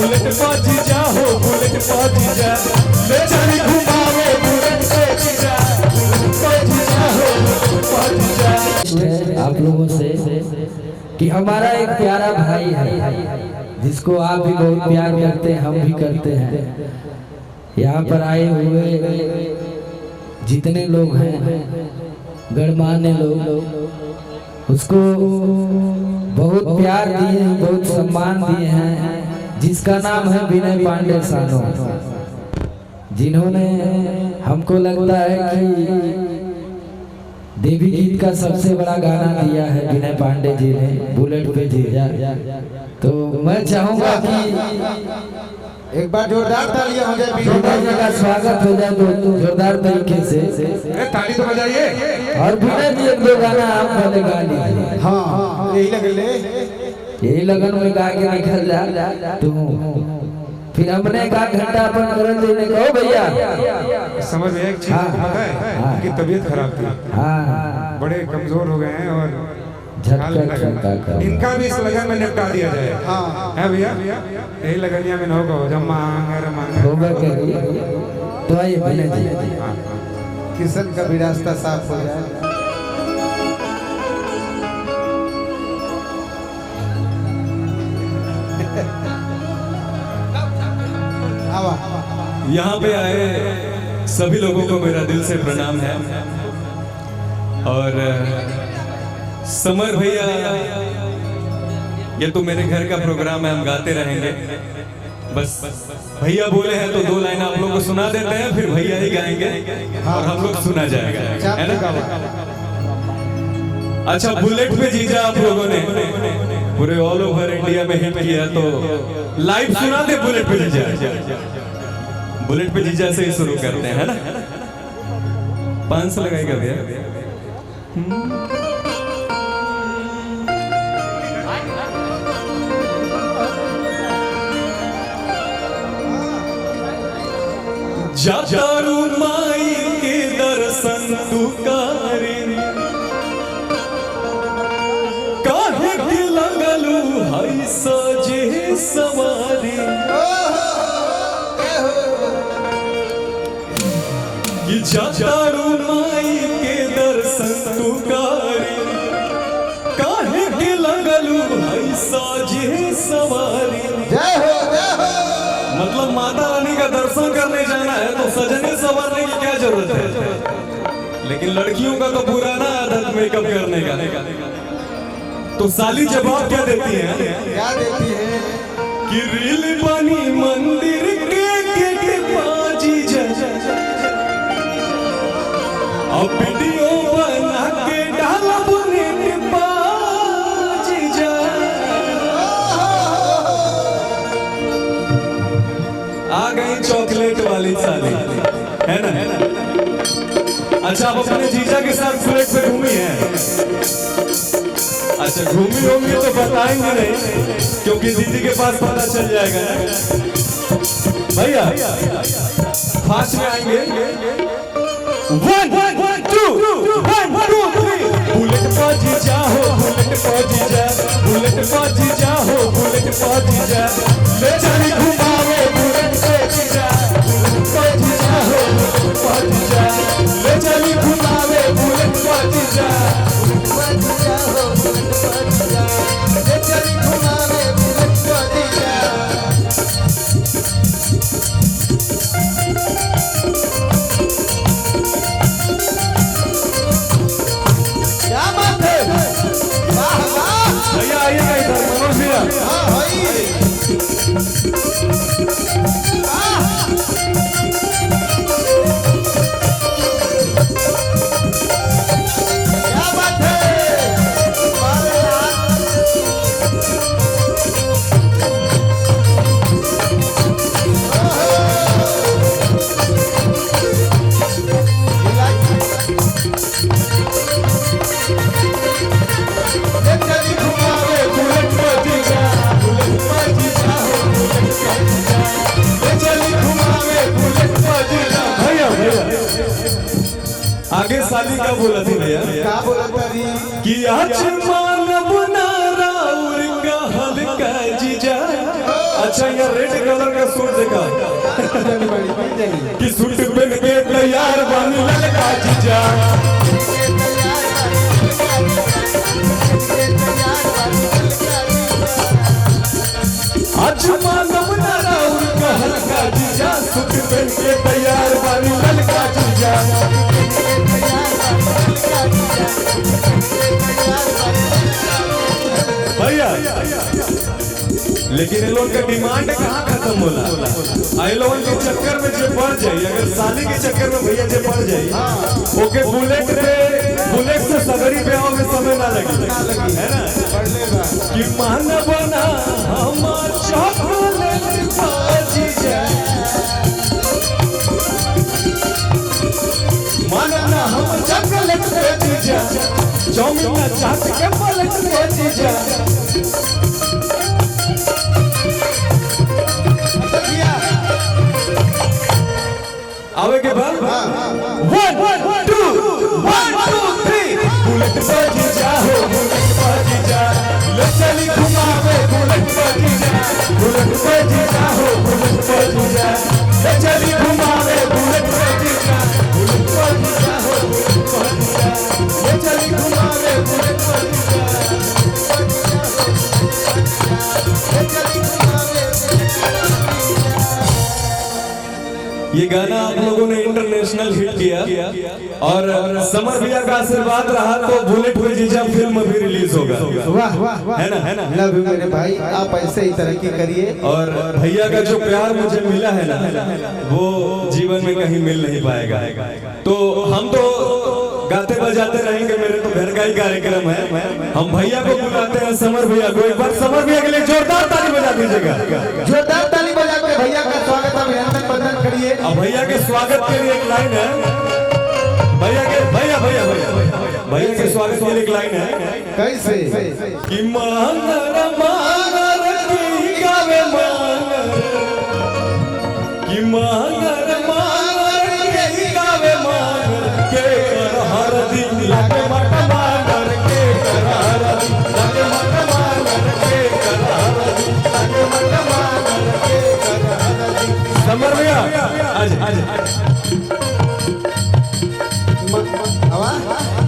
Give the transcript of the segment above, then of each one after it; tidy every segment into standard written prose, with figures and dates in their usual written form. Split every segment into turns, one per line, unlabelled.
Bullet पर जीजा हो बुलेट पर जीजा ले चली घुमावे बुलेट पे जीजा बुलेट पर जीजा हो बुलेट पर जीजा।
आप लोगों से कि हमारा एक प्यारा भाई है जिसको आप भी बहुत प्यार करते हैं, हम भी करते हैं। यहाँ पर आए हुए जितने लोग हैं गणमान्य लोग उसको बहुत प्यार दिए हैं, बहुत सम्मान दिए हैं, जिसका नाम है विनय पांडे सानो, जिन्होंने हमको लगता है कि देवी गीत का सबसे बड़ा गाना दिया है विनय पांडे जी ने, बुलेट पे जीजा। तो मैं चाहूंगा कि
एक बार जोरदार तालियां हो जाए,
विनय जी का स्वागत हो जाए जोरदार तरीके से।
ताली तो बजाइए।
और विनय जी एक दो गाना आप पहले गा लीजिए।
हाँ यही लगन
यही लगन में गा के निकल जा तू, फिर हमने का घंटा अपन करन देने को भैया
समझ में एक चीज पता है कि तबीयत खराब थी, बड़े कमजोर हो गए हैं और इनका भी इस लगन में निपटा दिया जाए। है भैया यही लगनिया में होगा जब मांगे
तो आइए भैया जी
किशन का भी रास्ता साफ हो जाए।
यहाँ पे आए सभी लोगों को मेरा दिल से प्रणाम है। और समर भैया ये तो मेरे घर का प्रोग्राम है, हम गाते रहेंगे। बस भैया बोले हैं तो दो लाइन आप लोगों को सुना देते हैं, फिर भैया ही गाएंगे और हम लोग सुना जाएगा, है ना। अच्छा, बुलेट पे जीजा आप लोगों ने पूरे ऑल ओवर इंडिया में हिट किया, तो लाइव सुना दे बुलेट पे जीजा। बुलेट पे जीजा से ही शुरू करते हैं, है ना। 500 लगाएगा भैया। जातारू माई के दर्शन तू करे, काहे के लगलू हई सजे सवारी। जातारू माई के दर्शन तू करे, काहे के लगलू हई सजे सवारी। मतलब माता रानी का दर्शन करने जाना है तो सजने संवरने की क्या जरूरत है। लेकिन लड़कियों का तो पुराना आदत मेकअप करने का। तो साली जवाब क्या देती है?
क्या देती है
कि रील बनी मंदिर के गेट बाजी जा, अब वीडियो बना के डाला बुलेट बाजी जा। आ गई चॉकलेट वाली साली, है ना। अच्छा, आप अपने जीजा के साथ बुलेट पे घूमी है? अच्छा, घूमी होंगी तो बताएंगे नहीं, क्योंकि दीदी के पास पता चल जाएगा ना। भैया फास्ट में आएंगे। 1 2 3 बुलेट पर जीजा हो बुलेट पर जीजा, बुलेट पर जीजा हो बुलेट पर जीजा ले चली घुमावे बुलेट पे जीजा, बुलेट पर जीजा हो बुलेट पर जीजा ले चली घुमावे बुलेट पर जीजा, बुलेट पर जीजा हो बुलेट पर जीजा ले चली घुमावे बुलेट पर जीजा।
क्या बात है, वाह वाह।
भैया आइएगा इधर, मनोज भैया।
हाँ भाई क्या बात है।
आगे साली का बोला थी भैया,
क्या बोला तारी
कि आज मानव नारा और का हल्का जीजा। अच्छा यार रेड कलर का सूट देखा कि सूट पहन के तैयार बानी ललका जीजा आज मानव नारा उनका हल्का जीजा सूट पहन के तैयार बानी ललका जीजा भैया लेकिन ये लोग का डिमांड कहाँ खत्म होला आई लोगन के चक्कर में जो पड़ जाए अगर साली के चक्कर में भैया जो पड़ जाए ओके बुलेट से सगरी पे आओ में समय ना लगे है ना कि मानव ना हम चॉकलेट बाजी जाए मानव ना हम चॉकलेट बाजी जाए चाउमीन ना चाट के पलट बाजी जाए आवे के बाद 1 2 3 बुलेट बाजी जा हो बुलेट बाजी जा ले चली घुमावे बुलेट बाजी जा बुलेट बाजी जा हो बुलेट बाजी जा ले चली घुमावे बुलेट बाजी जा बुलेट बाजी जा हो बुलेट बाजी जा ले चली घुमावे बुलेट बाजी जा ले चली घुमावे। ये गाना आप लोगों ने इंटरनेशनल हिट किया और समर भैया का आशीर्वाद रहा तो बुलेट हुए जीजा फिल्म भी रिलीज होगा।
वाह वाह है ना लव यू मेरे भाई, आप ऐसे ही तरक्की करिए।
और भैया का जो प्यार मुझे मिला है ना वो जीवन में कहीं मिल नहीं पाएगा। तो हम तो गाते बजाते रहेंगे, मेरे तो घर का ही कार्यक्रम है। हम भैया को बुलाते हैं, समर भैया को। एक बार समर भैया के लिए जोरदार ताली बजा दीजिएगा।
जोरदार ताली बजा के भैया का स्वागत अभिनंदन बंदन करिए।
अब भैया के स्वागत के लिए एक लाइन है, भैया के स्वागत के लिए एक लाइन है।
कैसे
कि मांगर मांगर की गावे मांगर, कि मांगर मांगर की गावे मांगर के कर हर दिन लागे मट मांगर के कर हर दिन लागे मट मांगर के कर हर दिन लागे मट मांगर के कर हर दिन। समर भैया आज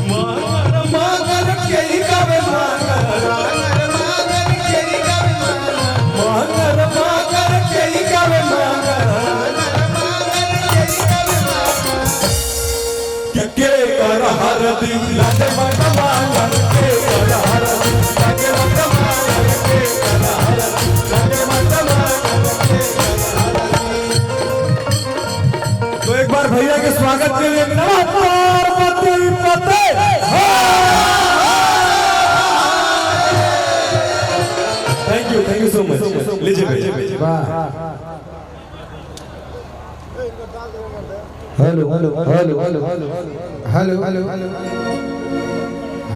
मांगर मांगर के गावे मांगर, मांगर के गावे मांगर, मांगर मांगर के गावे मांगर, मांगर के गावे मांगर के कर हर दिन लागे मट मांगर के कर हर दिन लागे मट मांगर के कर हर दिन लागे मट मांगर के कर हर दिन। तो एक बार भैया के स्वागत के लिए पार्वती पते थैंक यू सो मच। लीजिए भैया।
Hello hello hello hello hello hello hello